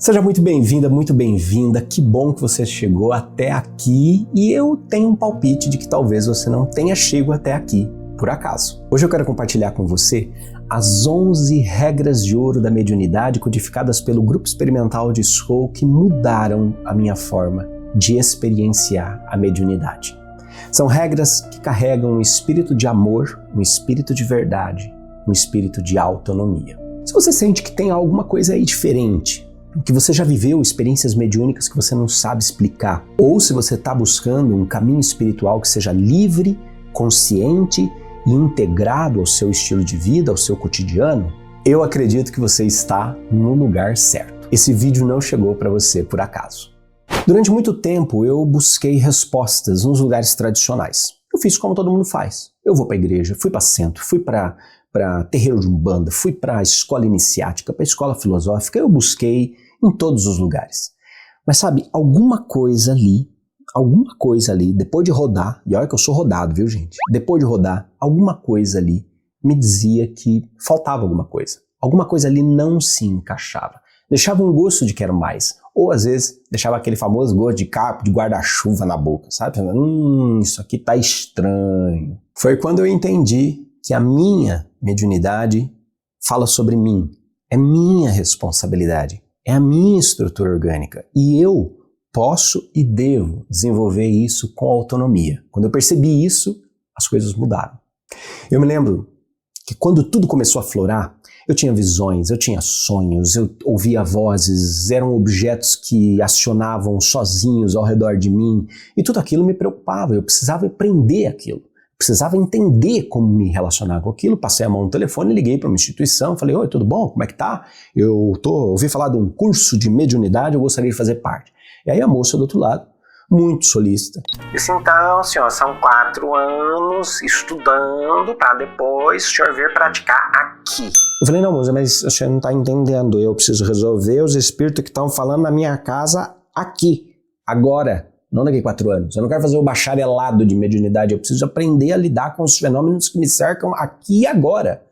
Seja muito bem-vinda, muito bem-vinda. Que bom que você chegou até aqui e eu tenho um palpite de que talvez você não tenha chegado até aqui por acaso. Hoje eu quero compartilhar com você as 11 regras de ouro da mediunidade codificadas pelo Grupo Experimental de Skoll que mudaram a minha forma de experienciar a mediunidade. São regras que carregam um espírito de amor, um espírito de verdade, um espírito de autonomia. Se você sente que tem alguma coisa aí diferente, que você já viveu experiências mediúnicas que você não sabe explicar, ou se você está buscando um caminho espiritual que seja livre, consciente e integrado ao seu estilo de vida, ao seu cotidiano, eu acredito que você está no lugar certo. Esse vídeo não chegou para você por acaso. Durante muito tempo eu busquei respostas nos lugares tradicionais. Eu fiz como todo mundo faz. Eu vou para a igreja, fui para centro, fui para terreiro de umbanda, fui para a escola iniciática, para a escola filosófica, eu busquei em todos os lugares. Mas sabe, alguma coisa ali, depois de rodar, e olha que eu sou rodado, viu gente? Depois de rodar, alguma coisa ali me dizia que faltava alguma coisa. Alguma coisa ali não se encaixava. Deixava um gosto de quero mais. Ou às vezes deixava aquele famoso gosto de capo, de guarda-chuva na boca, sabe? Isso aqui tá estranho. Foi quando eu entendi que a minha mediunidade fala sobre mim. É minha responsabilidade. É a minha estrutura orgânica. E eu posso e devo desenvolver isso com autonomia. Quando eu percebi isso, as coisas mudaram. Eu me lembro que quando tudo começou a florar, eu tinha visões, eu tinha sonhos, eu ouvia vozes, eram objetos que acionavam sozinhos ao redor de mim. E tudo aquilo me preocupava, eu precisava aprender aquilo. Precisava entender como me relacionar com aquilo, passei a mão no telefone, liguei para uma instituição, falei, oi, tudo bom? Como é que tá? Eu ouvi falar de um curso de mediunidade, eu gostaria de fazer parte. E aí a moça do outro lado, muito solícita, disse, então, senhor, são 4 anos estudando para depois o senhor vir praticar aqui. Eu falei, não, moça, mas o senhor não está entendendo, eu preciso resolver os espíritos que estão falando na minha casa aqui, agora. Não daqui a 4 anos. Eu não quero fazer o bacharelado de mediunidade. Eu preciso aprender a lidar com os fenômenos que me cercam aqui e agora.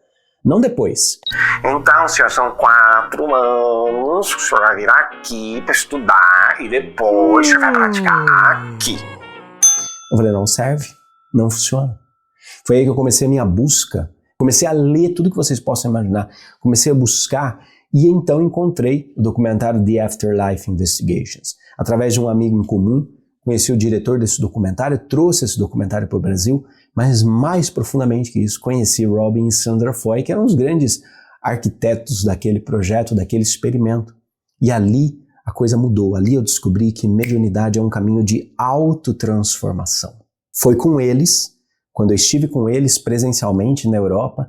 Não depois. Então, senhor, são 4 anos que o senhor vai vir aqui para estudar e depois o senhor vai praticar aqui. Eu falei, não serve. Não funciona. Foi aí que eu comecei a minha busca. Comecei a ler tudo que vocês possam imaginar. Comecei a buscar e então encontrei o documentário The Afterlife Investigations. Através de um amigo em comum, conheci o diretor desse documentário, trouxe esse documentário para o Brasil, mas mais profundamente que isso, conheci Robin e Sandra Foy, que eram os grandes arquitetos daquele projeto, daquele experimento. E ali a coisa mudou, ali eu descobri que mediunidade é um caminho de autotransformação. Foi com eles, quando eu estive com eles presencialmente na Europa,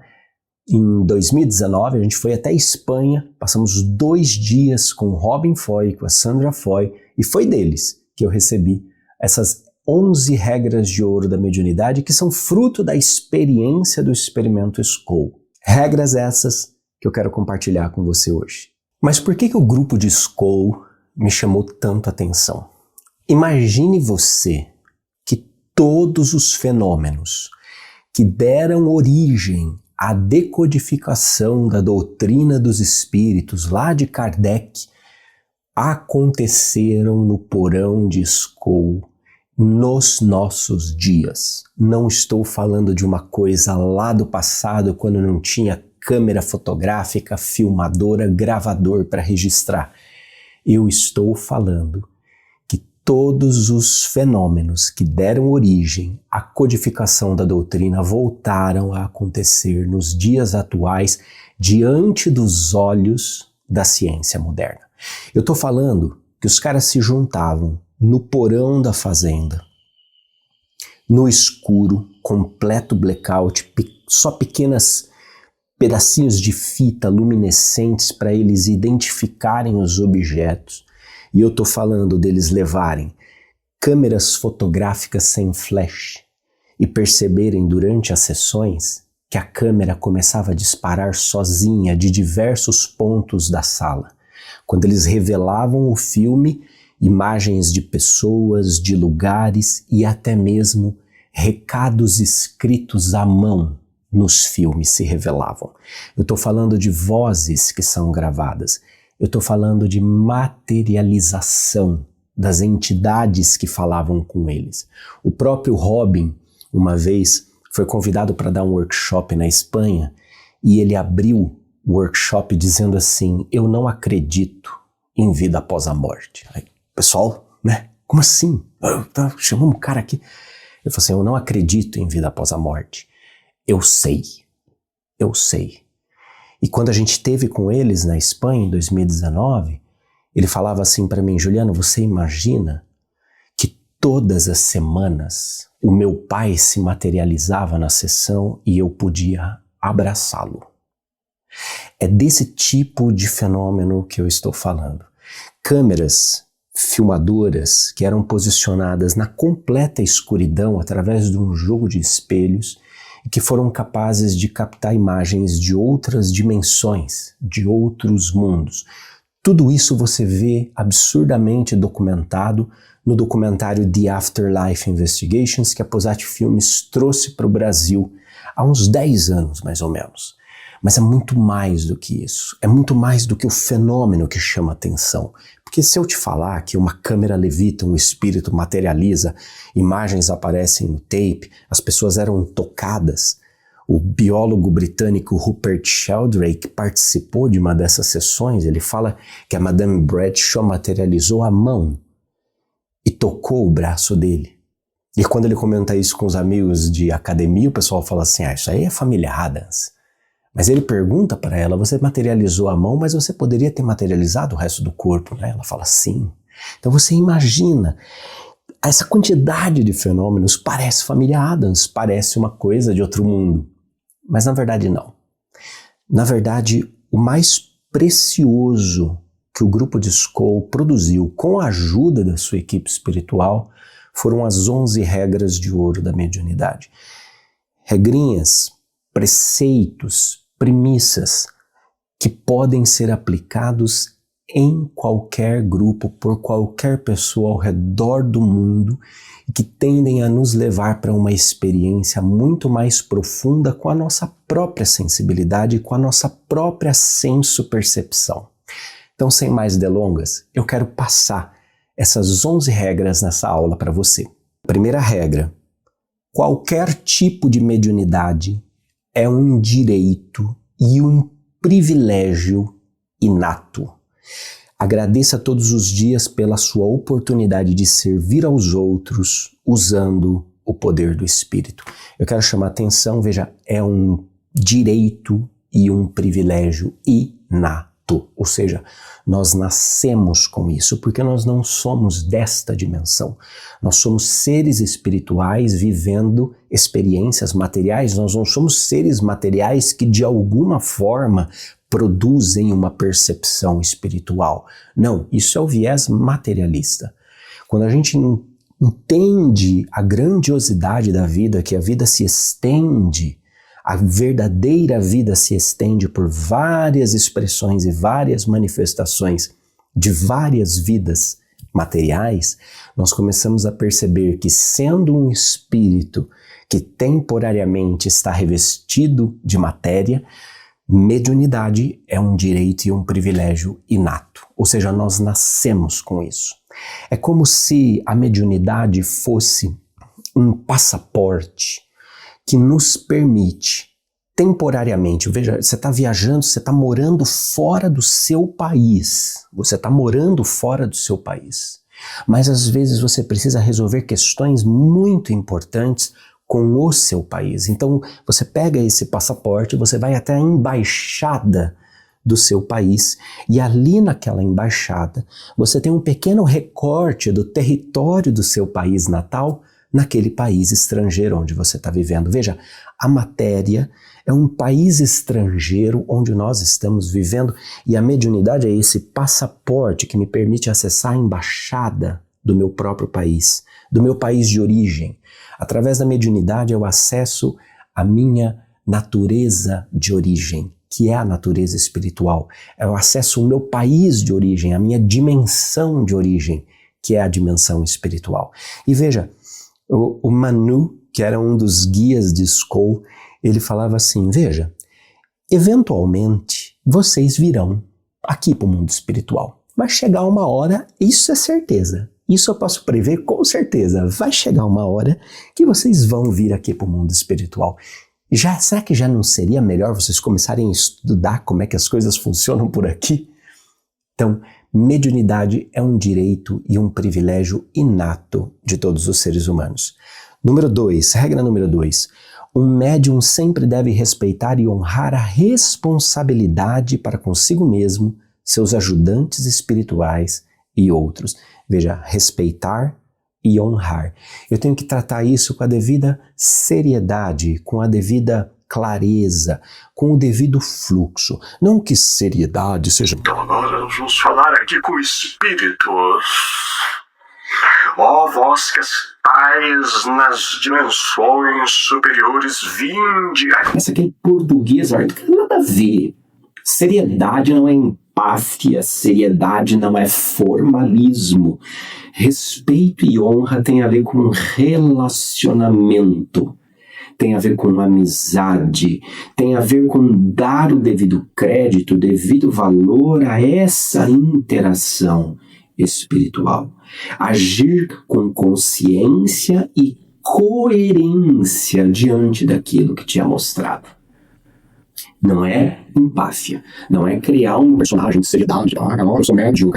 em 2019, a gente foi até a Espanha, passamos 2 dias com o Robin Foy, com a Sandra Foy, e foi deles que eu recebi essas 11 regras de ouro da mediunidade que são fruto da experiência do experimento Skoll. Regras essas que eu quero compartilhar com você hoje. Mas por que o grupo de Skoll me chamou tanto a atenção? Imagine você que todos os fenômenos que deram origem à decodificação da doutrina dos espíritos lá de Kardec aconteceram no porão de Skoll nos nossos dias. Não estou falando de uma coisa lá do passado, quando não tinha câmera fotográfica, filmadora, gravador para registrar. Eu estou falando que todos os fenômenos que deram origem à codificação da doutrina voltaram a acontecer nos dias atuais diante dos olhos da ciência moderna. Eu estou falando que os caras se juntavam no porão da fazenda, no escuro, completo blackout, só pequenos pedacinhos de fita luminescentes para eles identificarem os objetos. E eu estou falando deles levarem câmeras fotográficas sem flash e perceberem durante as sessões que a câmera começava a disparar sozinha de diversos pontos da sala. Quando eles revelavam o filme, imagens de pessoas, de lugares e até mesmo recados escritos à mão nos filmes se revelavam. Eu estou falando de vozes que são gravadas. Eu estou falando de materialização das entidades que falavam com eles. O próprio Robin, uma vez, foi convidado para dar um workshop na Espanha e ele abriu o workshop dizendo assim: eu não acredito em vida após a morte. Aí, pessoal, né? Como assim? Chamamos um cara aqui. Ele falou assim: eu não acredito em vida após a morte. Eu sei. E quando a gente esteve com eles na Espanha em 2019, ele falava assim para mim: Juliano, você imagina que todas as semanas o meu pai se materializava na sessão e eu podia abraçá-lo. É desse tipo de fenômeno que eu estou falando. Câmeras filmadoras que eram posicionadas na completa escuridão através de um jogo de espelhos e que foram capazes de captar imagens de outras dimensões, de outros mundos. Tudo isso você vê absurdamente documentado no documentário The Afterlife Investigations que a Posati Filmes trouxe para o Brasil há uns 10 anos, mais ou menos. Mas é muito mais do que isso. É muito mais do que o fenômeno que chama atenção. Porque se eu te falar que uma câmera levita, um espírito materializa, imagens aparecem no tape, as pessoas eram tocadas. O biólogo britânico Rupert Sheldrake participou de uma dessas sessões. Ele fala que a Madame Bradshaw materializou a mão e tocou o braço dele. E quando ele comenta isso com os amigos de academia, o pessoal fala assim: isso aí é família Addams. Mas ele pergunta para ela: você materializou a mão, mas você poderia ter materializado o resto do corpo, né? Ela fala: sim. Então você imagina, essa quantidade de fenômenos parece família Addams, parece uma coisa de outro mundo. Mas na verdade não. Na verdade, o mais precioso que o grupo de Skoll produziu com a ajuda da sua equipe espiritual foram as 11 regras de ouro da mediunidade. Regrinhas, preceitos, premissas que podem ser aplicados em qualquer grupo, por qualquer pessoa ao redor do mundo e que tendem a nos levar para uma experiência muito mais profunda com a nossa própria sensibilidade e com a nossa própria senso-percepção. Então, sem mais delongas, eu quero passar essas 11 regras nessa aula para você. Primeira regra: qualquer tipo de mediunidade é um direito e um privilégio inato. Agradeça todos os dias pela sua oportunidade de servir aos outros usando o poder do Espírito. Eu quero chamar a atenção, veja, é um direito e um privilégio inato. Ou seja, nós nascemos com isso, porque nós não somos desta dimensão. Nós somos seres espirituais vivendo experiências materiais, nós não somos seres materiais que de alguma forma produzem uma percepção espiritual. Não, isso é o viés materialista. Quando a gente entende a grandiosidade da vida, que a vida se estende, a verdadeira vida se estende por várias expressões e várias manifestações de várias vidas materiais, nós começamos a perceber que, sendo um espírito que temporariamente está revestido de matéria, mediunidade é um direito e um privilégio inato. Ou seja, nós nascemos com isso. É como se a mediunidade fosse um passaporte que nos permite temporariamente, veja, você está viajando, você está morando fora do seu país, mas às vezes você precisa resolver questões muito importantes com o seu país. Então você pega esse passaporte, você vai até a embaixada do seu país e ali naquela embaixada você tem um pequeno recorte do território do seu país natal naquele país estrangeiro onde você está vivendo. Veja, a matéria é um país estrangeiro onde nós estamos vivendo e a mediunidade é esse passaporte que me permite acessar a embaixada do meu próprio país, do meu país de origem. Através da mediunidade eu acesso a minha natureza de origem, que é a natureza espiritual. Eu acesso o meu país de origem, a minha dimensão de origem, que é a dimensão espiritual. E veja, o Manu, que era um dos guias de Skoll, ele falava assim, veja, eventualmente vocês virão aqui para o mundo espiritual. Vai chegar uma hora, isso é certeza. Isso eu posso prever com certeza. Vai chegar uma hora que vocês vão vir aqui para o mundo espiritual. Será que já não seria melhor vocês começarem a estudar como é que as coisas funcionam por aqui? Então, mediunidade é um direito e um privilégio inato de todos os seres humanos. Regra número 2. Um médium sempre deve respeitar e honrar a responsabilidade para consigo mesmo, seus ajudantes espirituais e outros. Veja, respeitar e honrar. Eu tenho que tratar isso com a devida seriedade, com a devida clareza, com o devido fluxo. Não que seriedade seja... Então agora nós vamos falar aqui com espíritos. Ó vós que estáis nas dimensões superiores, vinde. Essa aqui é português, não tem nada a ver. Seriedade não é empáfia, seriedade não é formalismo. Respeito e honra tem a ver com relacionamento, tem a ver com amizade, tem a ver com dar o devido crédito, o devido valor a essa interação espiritual. Agir com consciência e coerência diante daquilo que te é mostrado. Não é empáfia, não é criar um personagem de seriedade, eu sou médium,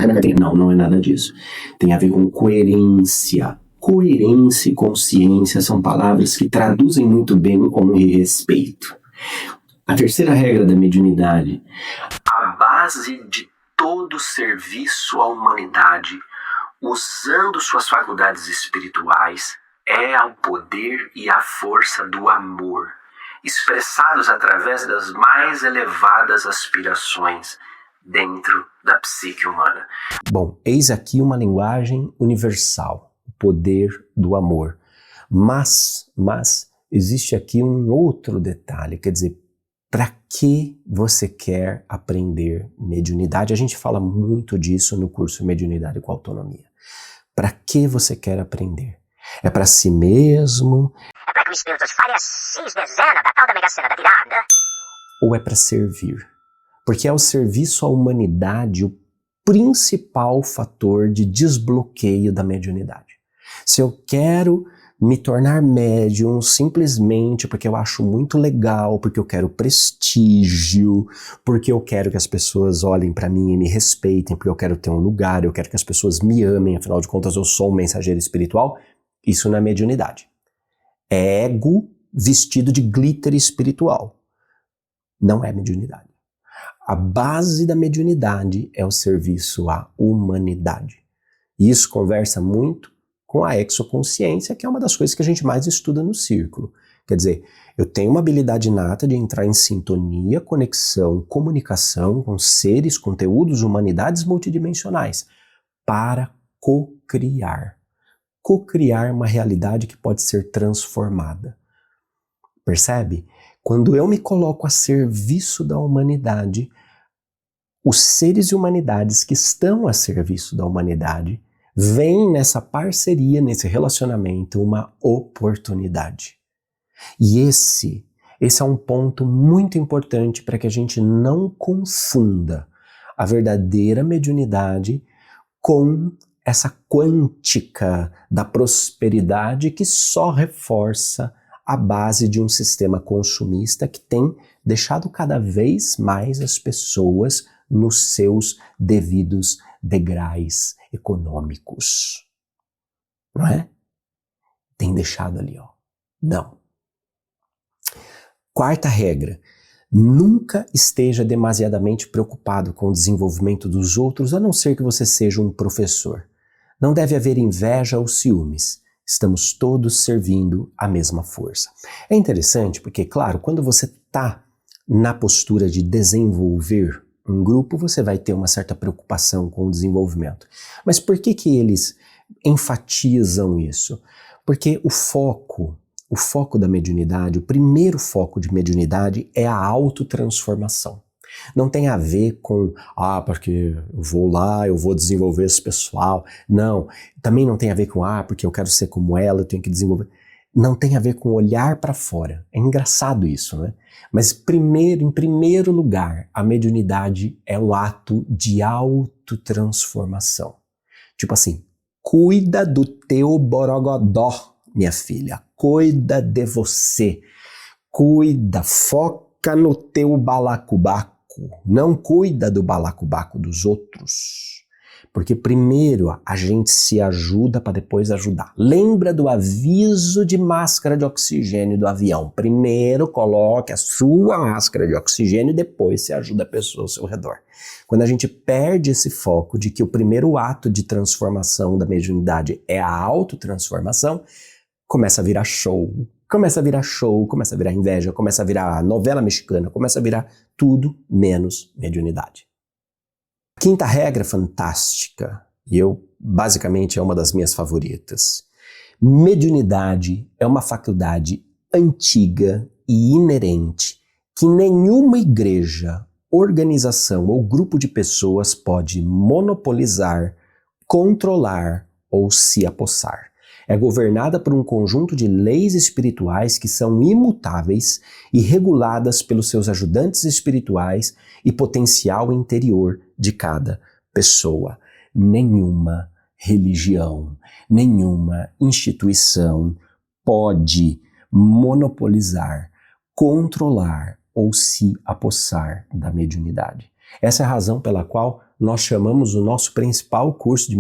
não é nada disso. Tem a ver com coerência. Coerência e consciência são palavras que traduzem muito bem honra e respeito. A terceira regra da mediunidade: a base de todo serviço à humanidade, usando suas faculdades espirituais, é ao poder e à força do amor, expressados através das mais elevadas aspirações dentro da psique humana. Bom, eis aqui uma linguagem universal, o poder do amor. Mas existe aqui um outro detalhe, quer dizer, para que você quer aprender mediunidade? A gente fala muito disso no curso Mediunidade com Autonomia. Para que você quer aprender? É para si mesmo? É para que o espírito fale as 6 dezenas da tal da mega-sena da virada? Ou é para servir? Porque é o serviço à humanidade o principal fator de desbloqueio da mediunidade. Se eu quero me tornar médium simplesmente porque eu acho muito legal, porque eu quero prestígio, porque eu quero que as pessoas olhem para mim e me respeitem, porque eu quero ter um lugar, eu quero que as pessoas me amem, afinal de contas eu sou um mensageiro espiritual, isso não é mediunidade. É ego vestido de glitter espiritual. Não é mediunidade. A base da mediunidade é o serviço à humanidade. E isso conversa muito com a exoconsciência, que é uma das coisas que a gente mais estuda no círculo. Quer dizer, eu tenho uma habilidade inata de entrar em sintonia, conexão, comunicação com seres, conteúdos, humanidades multidimensionais para co-criar. Co-criar uma realidade que pode ser transformada. Percebe? Quando eu me coloco a serviço da humanidade, os seres e humanidades que estão a serviço da humanidade veem nessa parceria, nesse relacionamento, uma oportunidade. E esse é um ponto muito importante para que a gente não confunda a verdadeira mediunidade com essa quântica da prosperidade que só reforça a base de um sistema consumista que tem deixado cada vez mais as pessoas nos seus devidos degraus econômicos. Não é? Tem deixado ali, ó. Não. Quarta regra: nunca esteja demasiadamente preocupado com o desenvolvimento dos outros, a não ser que você seja um professor. Não deve haver inveja ou ciúmes. Estamos todos servindo a mesma força. É interessante porque, claro, quando você está na postura de desenvolver um grupo, você vai ter uma certa preocupação com o desenvolvimento. Mas por que eles enfatizam isso? Porque o foco da mediunidade, o primeiro foco de mediunidade é a autotransformação. Não tem a ver com, porque eu vou lá, eu vou desenvolver esse pessoal. Não, também não tem a ver com, porque eu quero ser como ela, eu tenho que desenvolver. não tem a ver com olhar para fora. É engraçado isso, né? Mas em primeiro lugar, a mediunidade é um ato de autotransformação. Tipo assim, cuida do teu borogodó, minha filha. Cuida de você. Cuida, foca no teu balacobaco. Não cuida do balacobaco dos outros. Porque primeiro a gente se ajuda para depois ajudar. Lembra do aviso de máscara de oxigênio do avião. Primeiro coloque a sua máscara de oxigênio e depois você ajuda a pessoa ao seu redor. Quando a gente perde esse foco de que o primeiro ato de transformação da mediunidade é a autotransformação, começa a virar show, começa a virar inveja, começa a virar novela mexicana, começa a virar tudo menos mediunidade. Quinta regra fantástica, e basicamente é uma das minhas favoritas. Mediunidade é uma faculdade antiga e inerente que nenhuma igreja, organização ou grupo de pessoas pode monopolizar, controlar ou se apossar. É governada por um conjunto de leis espirituais que são imutáveis e reguladas pelos seus ajudantes espirituais e potencial interior de cada pessoa. Nenhuma religião, nenhuma instituição pode monopolizar, controlar ou se apossar da mediunidade. Essa é a razão pela qual nós chamamos o nosso principal curso de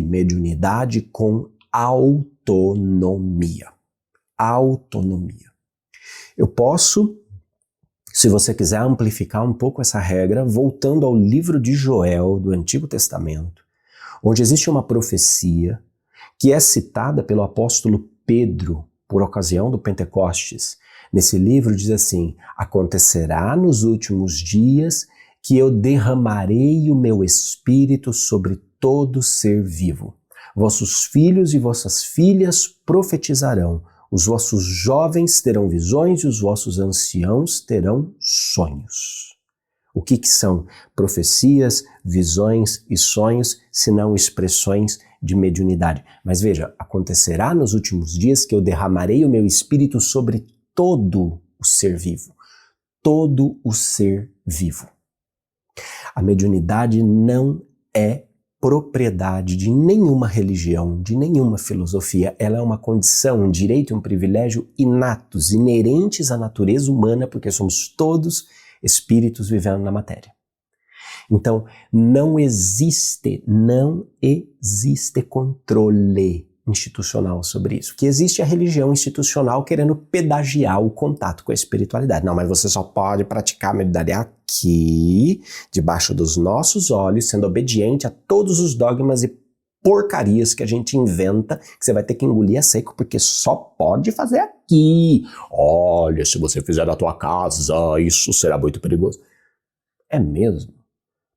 mediunidade com autonomia. Autonomia. Eu posso, se você quiser amplificar um pouco essa regra, voltando ao livro de Joel do Antigo Testamento, onde existe uma profecia que é citada pelo apóstolo Pedro por ocasião do Pentecostes. Nesse livro diz assim: acontecerá nos últimos dias que eu derramarei o meu espírito sobre todo ser vivo. Vossos filhos e vossas filhas profetizarão, os vossos jovens terão visões e os vossos anciãos terão sonhos. O que são profecias, visões e sonhos, senão expressões de mediunidade? Mas veja, acontecerá nos últimos dias que eu derramarei o meu espírito sobre todo o ser vivo. Todo o ser vivo. A mediunidade não é propriedade de nenhuma religião, de nenhuma filosofia. Ela é uma condição, um direito e um privilégio inatos, inerentes à natureza humana, porque somos todos espíritos vivendo na matéria. Então, não existe controle institucional sobre isso. O que existe é a religião institucional querendo pedagiar o contato com a espiritualidade. Não, mas você só pode praticar a mediunidade aqui, debaixo dos nossos olhos, sendo obediente a todos os dogmas e porcarias que a gente inventa, que você vai ter que engolir a seco, porque só pode fazer aqui. Olha, se você fizer na tua casa, isso será muito perigoso. É mesmo?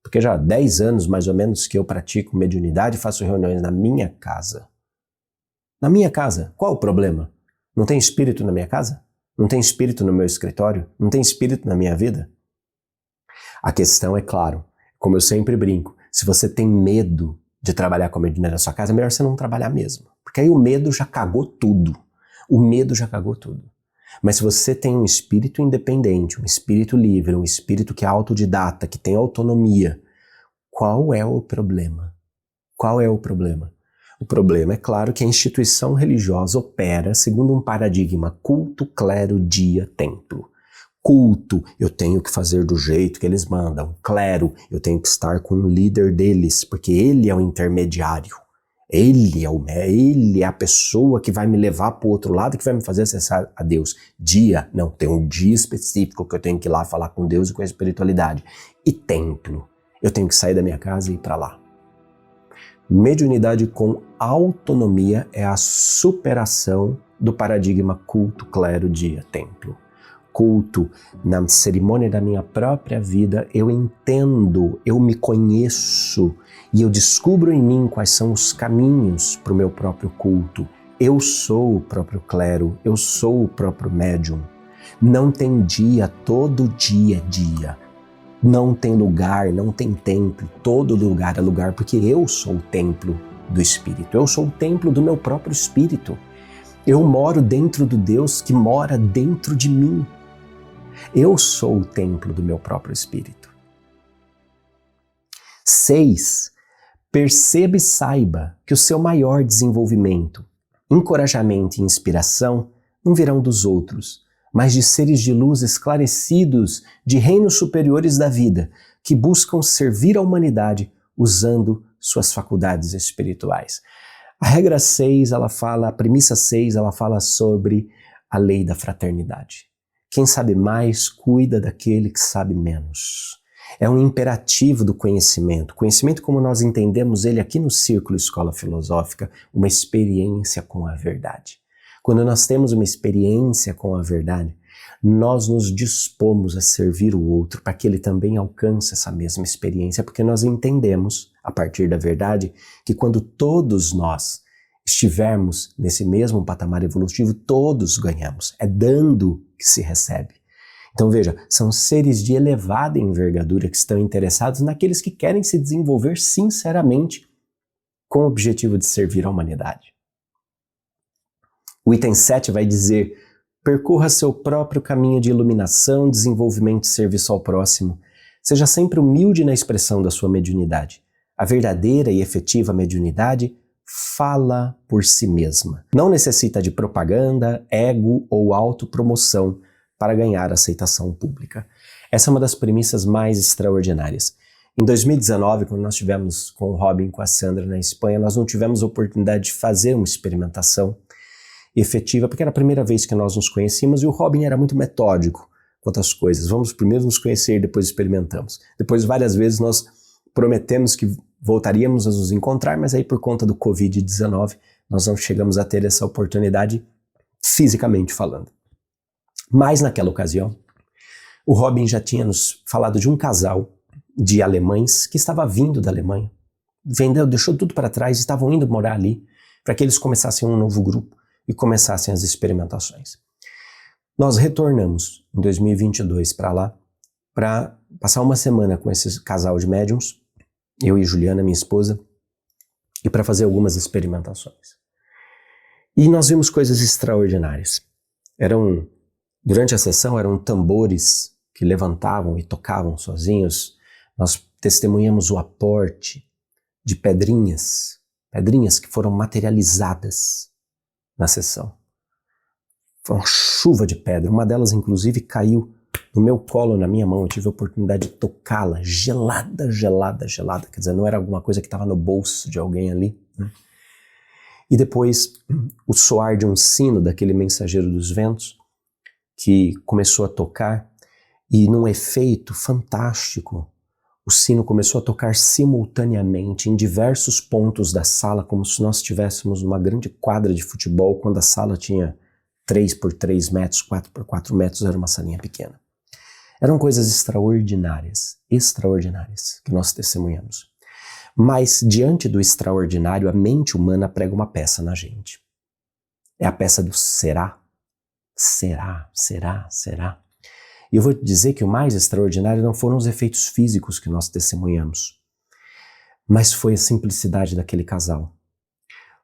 Porque já há 10 anos, mais ou menos, que eu pratico mediunidade e faço reuniões na minha casa. Na minha casa, qual o problema? Não tem espírito na minha casa? Não tem espírito no meu escritório? Não tem espírito na minha vida? A questão é, claro, como eu sempre brinco, se você tem medo de trabalhar com a mediunidade na sua casa, é melhor você não trabalhar mesmo. Porque aí o medo já cagou tudo. O medo já cagou tudo. Mas se você tem um espírito independente, um espírito livre, um espírito que é autodidata, que tem autonomia, qual é o problema? Qual é o problema? O problema é claro que a instituição religiosa opera segundo um paradigma culto, clero, dia, templo. Culto, eu tenho que fazer do jeito que eles mandam. Clero, eu tenho que estar com o líder deles, porque ele é o intermediário. Ele é a pessoa que vai me levar para o outro lado, que vai me fazer acessar a Deus. Dia, não, tem um dia específico que eu tenho que ir lá falar com Deus e com a espiritualidade. E templo, eu tenho que sair da minha casa e ir para lá. Mediunidade com autonomia é a superação do paradigma culto, clero, dia, templo. Culto, na cerimônia da minha própria vida, eu entendo, eu me conheço e eu descubro em mim quais são os caminhos para o meu próprio culto. Eu sou o próprio clero, eu sou o próprio médium. Não tem dia, todo dia é dia. Não tem lugar, não tem templo, todo lugar é lugar, porque eu sou o templo do Espírito, eu sou o templo do meu próprio Espírito. Eu moro dentro do Deus que mora dentro de mim. Eu sou o templo do meu próprio espírito. 6. Perceba e saiba que o seu maior desenvolvimento, encorajamento e inspiração não virão dos outros, mas de seres de luz esclarecidos de reinos superiores da vida, que buscam servir a humanidade usando suas faculdades espirituais. A regra 6, a premissa 6, ela fala sobre a lei da fraternidade. Quem sabe mais, cuida daquele que sabe menos. É um imperativo do conhecimento. Conhecimento, como nós entendemos ele aqui no Círculo Escola Filosófica, uma experiência com a verdade. Quando nós temos uma experiência com a verdade, nós nos dispomos a servir o outro para que ele também alcance essa mesma experiência, porque nós entendemos, a partir da verdade, que quando todos nós estivermos nesse mesmo patamar evolutivo, todos ganhamos. É dando que se recebe. Então veja, são seres de elevada envergadura que estão interessados naqueles que querem se desenvolver sinceramente com o objetivo de servir a humanidade. O item 7 vai dizer: percorra seu próprio caminho de iluminação, desenvolvimento e serviço ao próximo. Seja sempre humilde na expressão da sua mediunidade. A verdadeira e efetiva mediunidade fala por si mesma. Não necessita de propaganda, ego ou autopromoção para ganhar aceitação pública. Essa é uma das premissas mais extraordinárias. Em 2019, quando nós estivemos com o Robin e com a Sandra na Espanha, nós não tivemos a oportunidade de fazer uma experimentação efetiva, porque era a primeira vez que nós nos conhecíamos e o Robin era muito metódico quanto às coisas. Vamos primeiro nos conhecer e depois experimentamos. Depois, várias vezes, nós prometemos que voltaríamos a nos encontrar, mas aí por conta do Covid-19, nós não chegamos a ter essa oportunidade fisicamente falando. Mas naquela ocasião, o Robin já tinha nos falado de um casal de alemães que estava vindo da Alemanha. Vendeu, deixou tudo para trás, estavam indo morar ali para que eles começassem um novo grupo e começassem as experimentações. Nós retornamos em 2022 para lá para passar uma semana com esse casal de médiums, eu e Juliana, minha esposa, e para fazer algumas experimentações. E nós vimos coisas extraordinárias. Durante a sessão eram tambores que levantavam e tocavam sozinhos. Nós testemunhamos o aporte de pedrinhas que foram materializadas na sessão. Foi uma chuva de pedra. Uma delas, inclusive, caiu no meu colo, na minha mão. Eu tive a oportunidade de tocá-la, gelada. Quer dizer, não era alguma coisa que estava no bolso de alguém ali, né? E depois, o soar de um sino daquele mensageiro dos ventos, que começou a tocar, e num efeito fantástico, o sino começou a tocar simultaneamente em diversos pontos da sala, como se nós estivéssemos numa grande quadra de futebol, quando a sala tinha 3 por 3 metros, 4 por 4 metros, era uma salinha pequena. Eram coisas extraordinárias que nós testemunhamos. Mas, diante do extraordinário, a mente humana prega uma peça na gente. É a peça do será. Será. E eu vou te dizer que o mais extraordinário não foram os efeitos físicos que nós testemunhamos, mas foi a simplicidade daquele casal.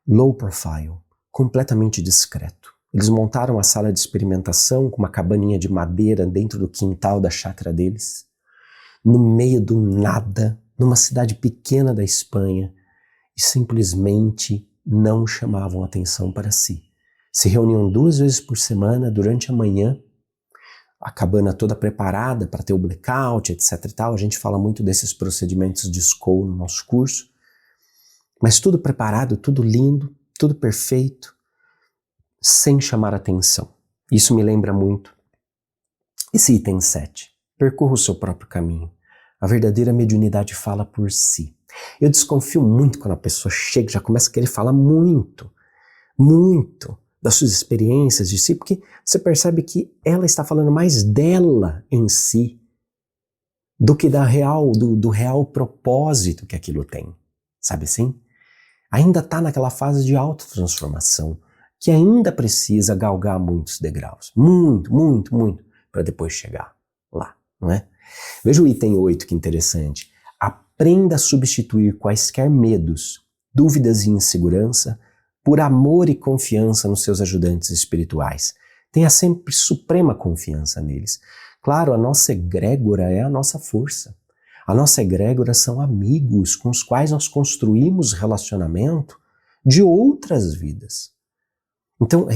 Low profile, completamente discreto. Eles montaram a sala de experimentação com uma cabaninha de madeira dentro do quintal da chácara deles, no meio do nada, numa cidade pequena da Espanha, e simplesmente não chamavam atenção para si. Se reuniam 2 vezes por semana durante a manhã, a cabana toda preparada para ter o blackout, etc e tal. A gente fala muito desses procedimentos de SCOL no nosso curso, mas tudo preparado, tudo lindo, tudo perfeito, sem chamar atenção. Isso me lembra muito esse item 7. Percorra o seu próprio caminho. A verdadeira mediunidade fala por si. Eu desconfio muito quando a pessoa chega e já começa a querer falar muito das suas experiências de si, porque você percebe que ela está falando mais dela em si do que do real propósito que aquilo tem. Sabe assim? Ainda está naquela fase de autotransformação, que ainda precisa galgar muitos degraus. Muito, para depois chegar lá, não é? Veja o item 8, que interessante. Aprenda a substituir quaisquer medos, dúvidas e insegurança por amor e confiança nos seus ajudantes espirituais. Tenha sempre suprema confiança neles. Claro, a nossa egrégora é a nossa força. A nossa egrégora são amigos com os quais nós construímos relacionamento de outras vidas. Então,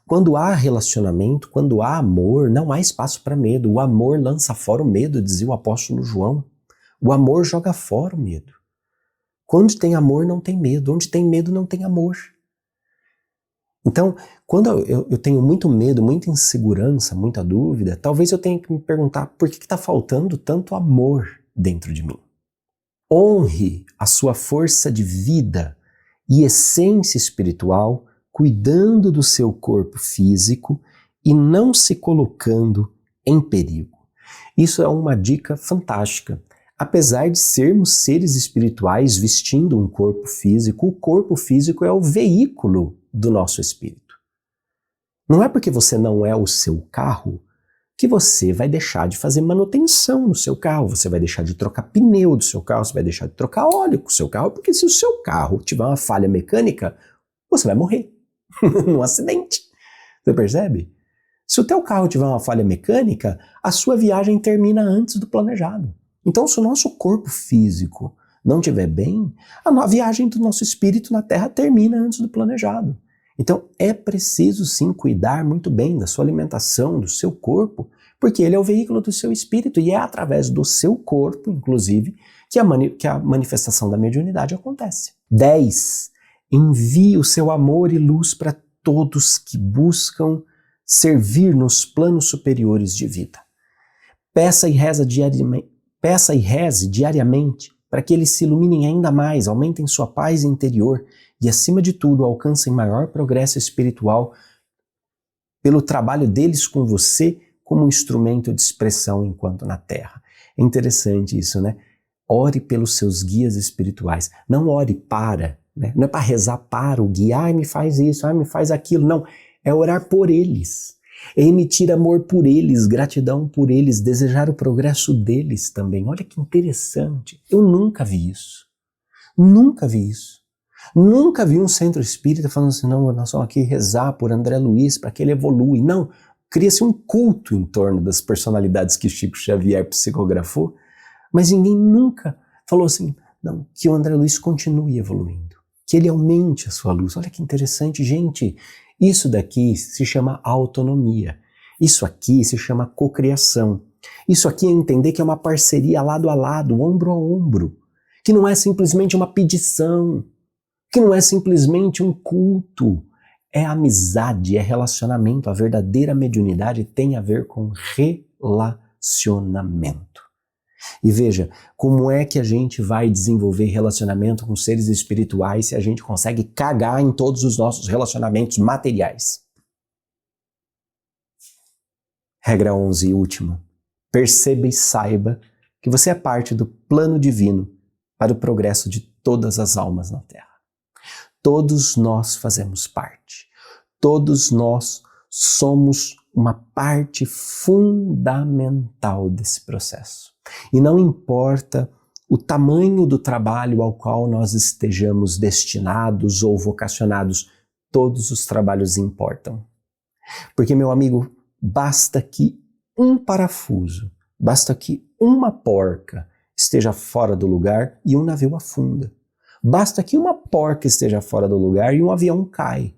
quando há relacionamento, quando há amor, não há espaço para medo. O amor lança fora o medo, dizia o apóstolo João. O amor joga fora o medo. Quando tem amor, não tem medo. Onde tem medo, não tem amor. Então, quando eu tenho muito medo, muita insegurança, muita dúvida, talvez eu tenha que me perguntar por que está faltando tanto amor dentro de mim. Honre a sua força de vida e essência espiritual, cuidando do seu corpo físico e não se colocando em perigo. Isso é uma dica fantástica. Apesar de sermos seres espirituais vestindo um corpo físico, o corpo físico é o veículo do nosso espírito. Não é porque você não é o seu carro que você vai deixar de fazer manutenção no seu carro, você vai deixar de trocar pneu do seu carro, você vai deixar de trocar óleo com o seu carro, porque se o seu carro tiver uma falha mecânica, você vai morrer num acidente. Você percebe? Se o teu carro tiver uma falha mecânica, a sua viagem termina antes do planejado. Então, se o nosso corpo físico não estiver bem, a viagem do nosso espírito na Terra termina antes do planejado. Então, é preciso sim cuidar muito bem da sua alimentação, do seu corpo, porque ele é o veículo do seu espírito e é através do seu corpo, inclusive, que a manifestação da mediunidade acontece. 10. Envie o seu amor e luz para todos que buscam servir nos planos superiores de vida. Peça e reze diariamente para que eles se iluminem ainda mais, aumentem sua paz interior e, acima de tudo, alcancem maior progresso espiritual pelo trabalho deles com você como um instrumento de expressão enquanto na Terra. É interessante isso, né? Ore pelos seus guias espirituais. Não ore para, né? Não é para rezar para o guia, me faz isso, me faz aquilo. Não, é orar por eles. É emitir amor por eles, gratidão por eles, desejar o progresso deles também. Olha que interessante. Eu nunca vi isso. Nunca vi isso. Nunca vi um centro espírita falando assim, não, nós vamos aqui rezar por André Luiz para que ele evolui. Não, cria-se um culto em torno das personalidades que Chico Xavier psicografou, mas ninguém nunca falou assim, não, que o André Luiz continue evoluindo, que ele aumente a sua luz. Olha que interessante, gente. Isso daqui se chama autonomia. Isso aqui se chama cocriação. Isso aqui é entender que é uma parceria lado a lado, ombro a ombro, que não é simplesmente uma pedição, que não é simplesmente um culto, é amizade, é relacionamento. A verdadeira mediunidade tem a ver com relacionamento. E veja, como é que a gente vai desenvolver relacionamento com seres espirituais se a gente consegue cagar em todos os nossos relacionamentos materiais? Regra 11 e última. Perceba e saiba que você é parte do plano divino para o progresso de todas as almas na Terra. Todos nós fazemos parte. Todos nós somos uma parte fundamental desse processo. E não importa o tamanho do trabalho ao qual nós estejamos destinados ou vocacionados, todos os trabalhos importam. Porque, meu amigo, basta que um parafuso, basta que uma porca esteja fora do lugar e um navio afunda. Basta que uma porca esteja fora do lugar e um avião cai.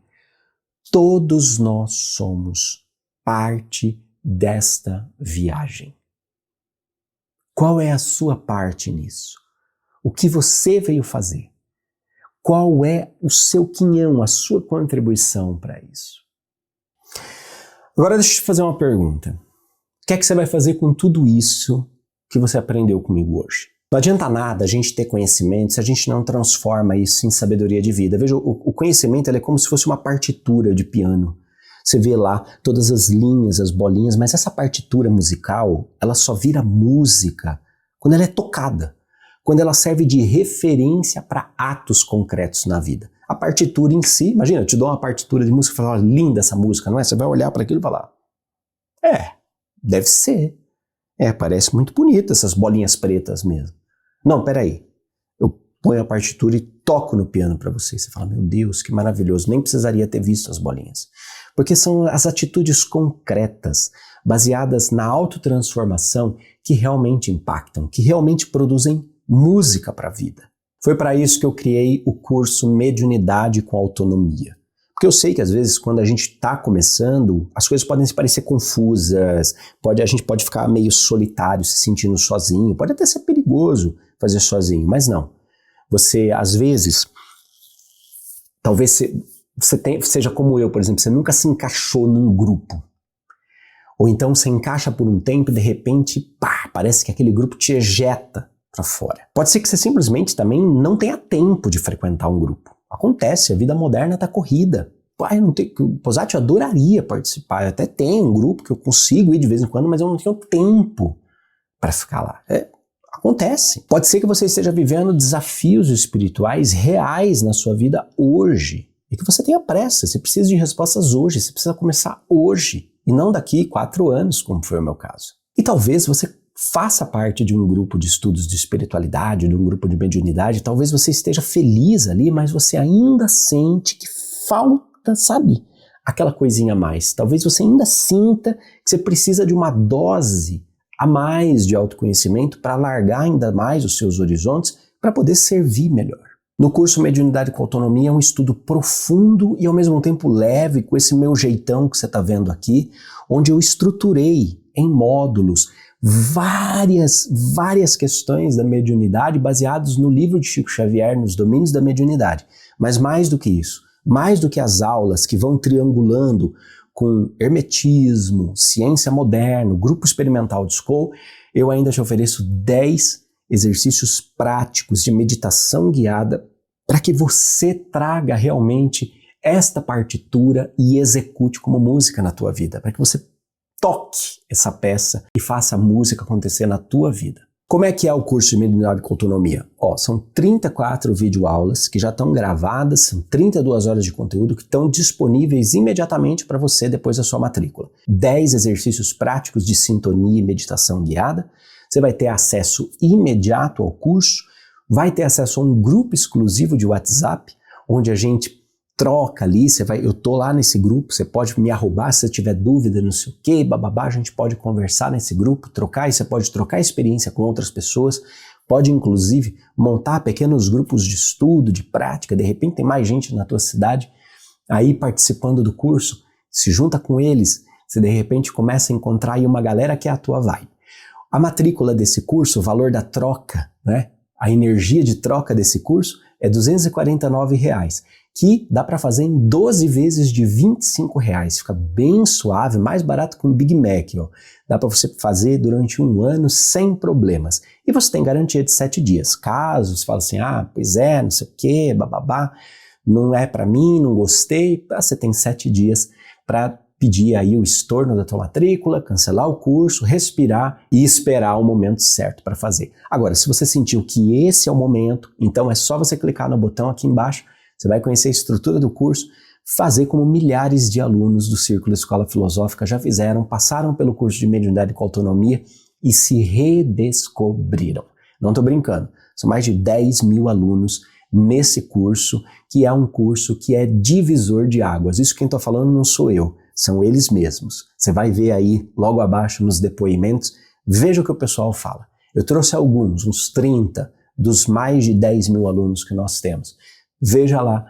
Todos nós somos parte desta viagem. Qual é a sua parte nisso? O que você veio fazer? Qual é o seu quinhão, a sua contribuição para isso? Agora deixa eu te fazer uma pergunta. O que é que você vai fazer com tudo isso que você aprendeu comigo hoje? Não adianta nada a gente ter conhecimento se a gente não transforma isso em sabedoria de vida. Veja, o conhecimento ele é como se fosse uma partitura de piano. Você vê lá todas as linhas, as bolinhas, mas essa partitura musical, ela só vira música quando ela é tocada, quando ela serve de referência para atos concretos na vida. A partitura em si, imagina, eu te dou uma partitura de música e falo, linda essa música, não é? Você vai olhar para aquilo e falar, deve ser. Parece muito bonito essas bolinhas pretas mesmo. Não, peraí. Eu ponho a partitura e toco no piano para você. Você fala, meu Deus, que maravilhoso, nem precisaria ter visto as bolinhas. Porque são as atitudes concretas, baseadas na autotransformação, que realmente impactam, que realmente produzem música para a vida. Foi para isso que eu criei o curso Mediunidade com Autonomia. Porque eu sei que às vezes quando a gente está começando, as coisas podem se parecer confusas, a gente pode ficar meio solitário, se sentindo sozinho, pode até ser perigoso fazer sozinho, mas não. Você, às vezes, talvez seja como eu, por exemplo, você nunca se encaixou num grupo. Ou então você encaixa por um tempo e de repente, pá, parece que aquele grupo te ejeta para fora. Pode ser que você simplesmente também não tenha tempo de frequentar um grupo. Acontece, a vida moderna tá corrida. Posati, eu adoraria participar, eu até tenho um grupo que eu consigo ir de vez em quando, mas eu não tenho tempo para ficar lá. Acontece. Pode ser que você esteja vivendo desafios espirituais reais na sua vida hoje e que você tenha pressa, você precisa de respostas hoje, você precisa começar hoje e não daqui 4 anos, como foi o meu caso. E talvez você faça parte de um grupo de estudos de espiritualidade, de um grupo de mediunidade, talvez você esteja feliz ali, mas você ainda sente que falta, sabe, aquela coisinha a mais. Talvez você ainda sinta que você precisa de uma dose a mais de autoconhecimento para alargar ainda mais os seus horizontes para poder servir melhor. No curso Mediunidade com Autonomia é um estudo profundo e ao mesmo tempo leve, com esse meu jeitão que você está vendo aqui, onde eu estruturei em módulos várias questões da mediunidade baseados no livro de Chico Xavier, nos domínios da mediunidade. Mas mais do que isso, mais do que as aulas que vão triangulando com hermetismo, ciência moderna, grupo experimental de Skoll, eu ainda te ofereço 10 exercícios práticos de meditação guiada para que você traga realmente esta partitura e execute como música na tua vida, para que você toque essa peça e faça a música acontecer na tua vida. Como é que é o curso de Mediunidade com Autonomia? São 34 videoaulas que já estão gravadas, são 32 horas de conteúdo que estão disponíveis imediatamente para você depois da sua matrícula. 10 exercícios práticos de sintonia e meditação guiada. Você vai ter acesso imediato ao curso, vai ter acesso a um grupo exclusivo de WhatsApp, onde a gente troca ali, eu tô lá nesse grupo, você pode me arrobar se você tiver dúvida, não sei o que, bababá, a gente pode conversar nesse grupo, trocar, e você pode trocar experiência com outras pessoas, pode inclusive montar pequenos grupos de estudo, de prática, de repente tem mais gente na tua cidade aí participando do curso, se junta com eles, você de repente começa a encontrar aí uma galera que é a tua vibe. A matrícula desse curso, o valor da troca, né, a energia de troca desse curso é R$ 249, que dá para fazer em 12 vezes de R$ 25. Fica bem suave, mais barato que um Big Mac. Dá para você fazer durante 1 ano sem problemas. E você tem garantia de 7 dias. Caso você fale assim, pois é, não sei o que, bababá, não é para mim, não gostei, você tem 7 dias para pedir aí o estorno da tua matrícula, cancelar o curso, respirar e esperar o momento certo para fazer. Agora, se você sentiu que esse é o momento, então é só você clicar no botão aqui embaixo, você vai conhecer a estrutura do curso, fazer como milhares de alunos do Círculo Escola Filosófica já fizeram, passaram pelo curso de Mediunidade com Autonomia e se redescobriram. Não estou brincando, são mais de 10 mil alunos nesse curso, que é um curso que é divisor de águas. Isso quem estou falando não sou eu, são eles mesmos. Você vai ver aí, logo abaixo nos depoimentos, veja o que o pessoal fala. Eu trouxe alguns, uns 30, dos mais de 10 mil alunos que nós temos. Veja lá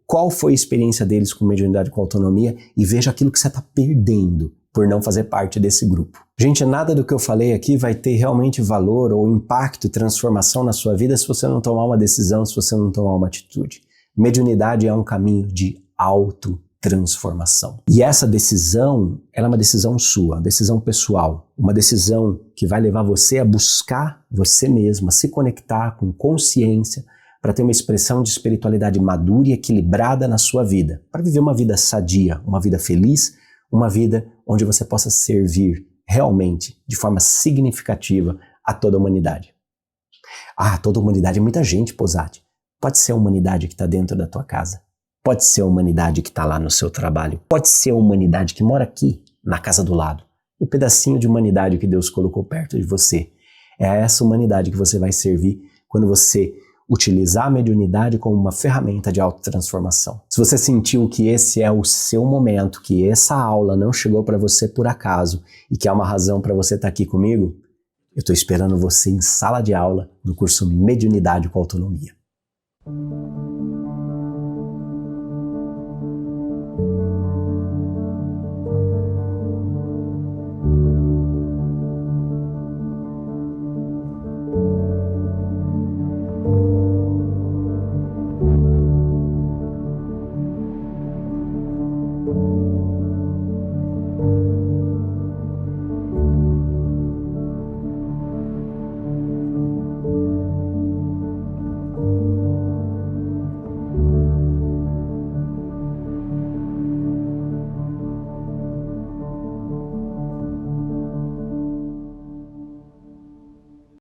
qual foi a experiência deles com Mediunidade com Autonomia e veja aquilo que você está perdendo por não fazer parte desse grupo. Gente, nada do que eu falei aqui vai ter realmente valor ou impacto e transformação na sua vida se você não tomar uma decisão, se você não tomar uma atitude. Mediunidade é um caminho de autotransformação. E essa decisão, ela é uma decisão sua, uma decisão pessoal, uma decisão que vai levar você a buscar você mesmo, a se conectar com consciência, para ter uma expressão de espiritualidade madura e equilibrada na sua vida, para viver uma vida sadia, uma vida feliz, uma vida onde você possa servir realmente, de forma significativa, a toda a humanidade. Toda a humanidade é muita gente, Posati. Pode ser a humanidade que está dentro da tua casa, pode ser a humanidade que está lá no seu trabalho, pode ser a humanidade que mora aqui, na casa do lado. O pedacinho de humanidade que Deus colocou perto de você. É a essa humanidade que você vai servir quando você utilizar a mediunidade como uma ferramenta de autotransformação. Se você sentiu que esse é o seu momento, que essa aula não chegou para você por acaso e que há uma razão para você estar aqui comigo, eu estou esperando você em sala de aula no curso Mediunidade com Autonomia.